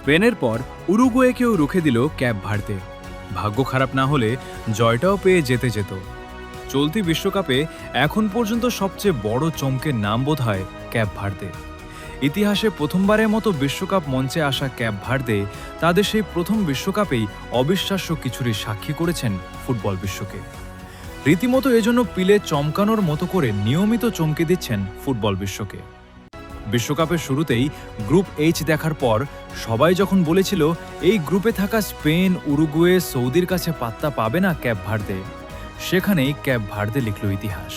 স্পেনের পর উরুগুয়েকেও রুখে দিল ক্যাপ ভার্দে। ভাগ্য খারাপ না হলে জয়টাও পেয়ে যেতে যেত। চলতি বিশ্বকাপে এখন পর্যন্ত সবচেয়ে বড় চমকের নাম বোধ হয় ক্যাপ ভার্দে। ইতিহাসে প্রথমবারের মতো বিশ্বকাপ মঞ্চে আসা ক্যাপ ভার্দে তাদের সেই প্রথম বিশ্বকাপেই অবিশ্বাস্য কিছুরই সাক্ষী করেছেন ফুটবল বিশ্বকে। রীতিমতো এজন্য পিলে চমকানোর মতো করে নিয়মিত চমকে দিচ্ছেন ফুটবল বিশ্বকে। বিশ্বকাপের শুরুতেই গ্রুপ এইচ দেখার পর সবাই যখন বলেছিল এই গ্রুপে থাকা স্পেন, উরুগুয়ে, সৌদির কাছে পাত্তা পাবে না ক্যাপ ভার্দে, সেখানেই ক্যাপ ভার্দে লিখল ইতিহাস।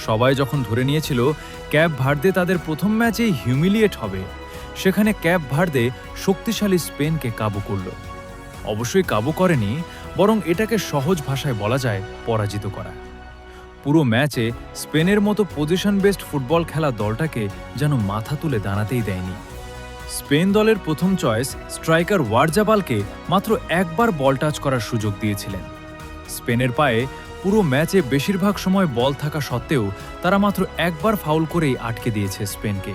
সবাই যখন ধরে নিয়েছিল ক্যাপ ভার্দে তাদের প্রথম ম্যাচেই হিউমিলিয়েট হবে, সেখানে ক্যাপ ভার্দে শক্তিশালী স্পেনকে কাবু করল। অবশ্যই কাবু করেনি, বরং এটাকে সহজ ভাষায় বলা যায় পরাজিত করা। পুরো ম্যাচে স্পেনের মতো পজিশন বেসড ফুটবল খেলা দলটাকে যেন মাথা তুলে দাঁড়াতেই দেয়নি। স্পেন দলের প্রথম চয়েস স্ট্রাইকার ওয়ারজাবালকে মাত্র একবার বল টাচ করার সুযোগ দিয়েছিলেন। স্পেনের পায়ে পুরো ম্যাচে বেশিরভাগ সময় বল থাকা সত্ত্বেও তারা মাত্র একবার ফাউল করেই আটকে দিয়েছে স্পেনকে।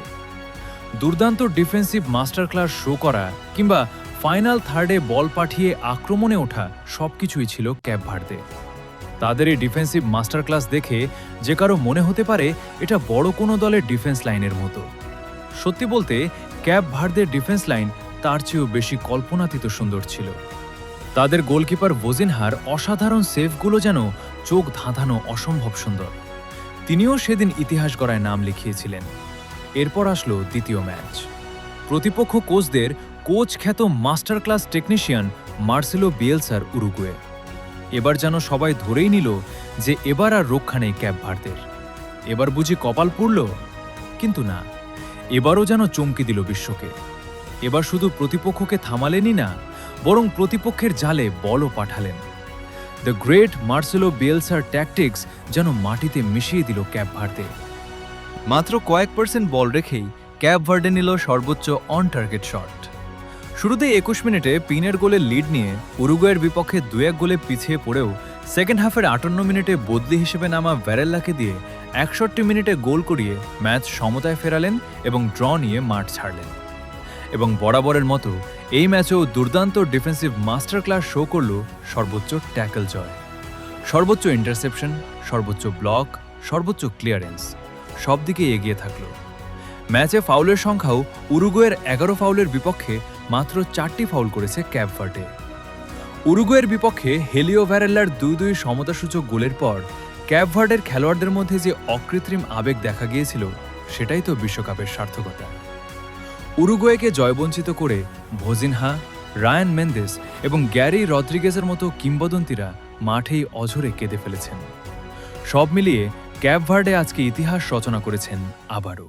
দুর্দান্ত ডিফেন্সিভ মাস্টার ক্লাস শো করা কিংবা ফাইনাল থার্ডে বল পাঠিয়ে আক্রমণে ওঠা সবকিছুই ছিল ক্যাপ ভার্দে। তাদের এই ডিফেন্সিভ মাস্টার ক্লাস দেখে যে কারো মনে হতে পারে এটা বড় কোনো দলের ডিফেন্স লাইনের মতো। সত্যি বলতে ক্যাপ ভার্দের ডিফেন্স লাইন তার চেয়েও বেশি কল্পনাতীত সুন্দর ছিল। তাদের গোলকিপার ভোজিনহার অসাধারণ সেভগুলো যেন চোখ ধাঁধানো অসম্ভব সুন্দর। তিনিও সেদিন ইতিহাস গড়ায় নাম লিখিয়েছিলেন। এরপর আসলো দ্বিতীয় ম্যাচ। প্রতিপক্ষ কোচদের কোচ খ্যাত মাস্টার ক্লাস টেকনিশিয়ান মার্সেলো বিয়েলসার উরুগুয়ে। এবার যেন সবাই ধরেই নিল যে এবার আর রক্ষা নেই ক্যাপ ভার্দের। এবার বুঝি কপাল পুড়ল? কিন্তু না, এবারও যেন চমকে দিল বিশ্বকে। এবার শুধু প্রতিপক্ষকে থামালেনই না, বরং প্রতিপক্ষের জালে বলও পাঠালেন। দ্য গ্রেট মার্সেলো বিয়েলসার ট্যাকটিক্স যেন মাটিতে মিশিয়ে দিল ক্যাপ ভার্দে। মাত্র কয়েক পার্সেন্ট বল রেখেই ক্যাপ ভার্দে নিল সর্বোচ্চ অন টার্গেট শট। শুরুতেই 21 মিনিটে পিনের গোলের লিড নিয়ে উরুগুয়ের বিপক্ষে 2-1 গোলে পিছিয়ে পড়েও সেকেন্ড হাফের 58 মিনিটে বদলি হিসেবে নামা ভ্যারেল্লাকে দিয়ে 61 মিনিটে গোল করিয়ে ম্যাচ সমতায় ফেরালেন এবং ড্র নিয়ে মাঠ ছাড়লেন। এবং বরাবরের মতো এই ম্যাচেও দুর্দান্ত ডিফেন্সিভ মাস্টার ক্লাস শো করল সর্বোচ্চ ট্যাকল জয়। সর্বোচ্চ ইন্টারসেপশন, সর্বোচ্চ ব্লক, সর্বোচ্চ ক্লিয়ারেন্স সব দিকে এগিয়ে থাকল। ম্যাচে ফাউলের সংখ্যাও উরুগুয়ের 11 ফাউলের বিপক্ষে মাত্র 4টি ফাউল করেছে ক্যাপ ভার্দে। উরুগুয়ের বিপক্ষে হেলিও ভ্যারেল্লার 2-2 সমতাসূচক গোলের পর ক্যাপ ভার্দের খেলোয়াড়দের মধ্যে যে অকৃত্রিম আবেগ দেখা গিয়েছিল, সেটাই তো বিশ্বকাপের সার্থকতা। উরুগুয়েকে জয়বঞ্চিত করে ভোজিনহা, রায়ান মেন্দেস এবং গ্যারি রদ্রিগেজের মতো কিংবদন্তিরা মাঠেই অঝরে কেঁদে ফেলেছেন। সব মিলিয়ে ক্যাপ ভার্দে আজকে ইতিহাস রচনা করেছেন আবারও।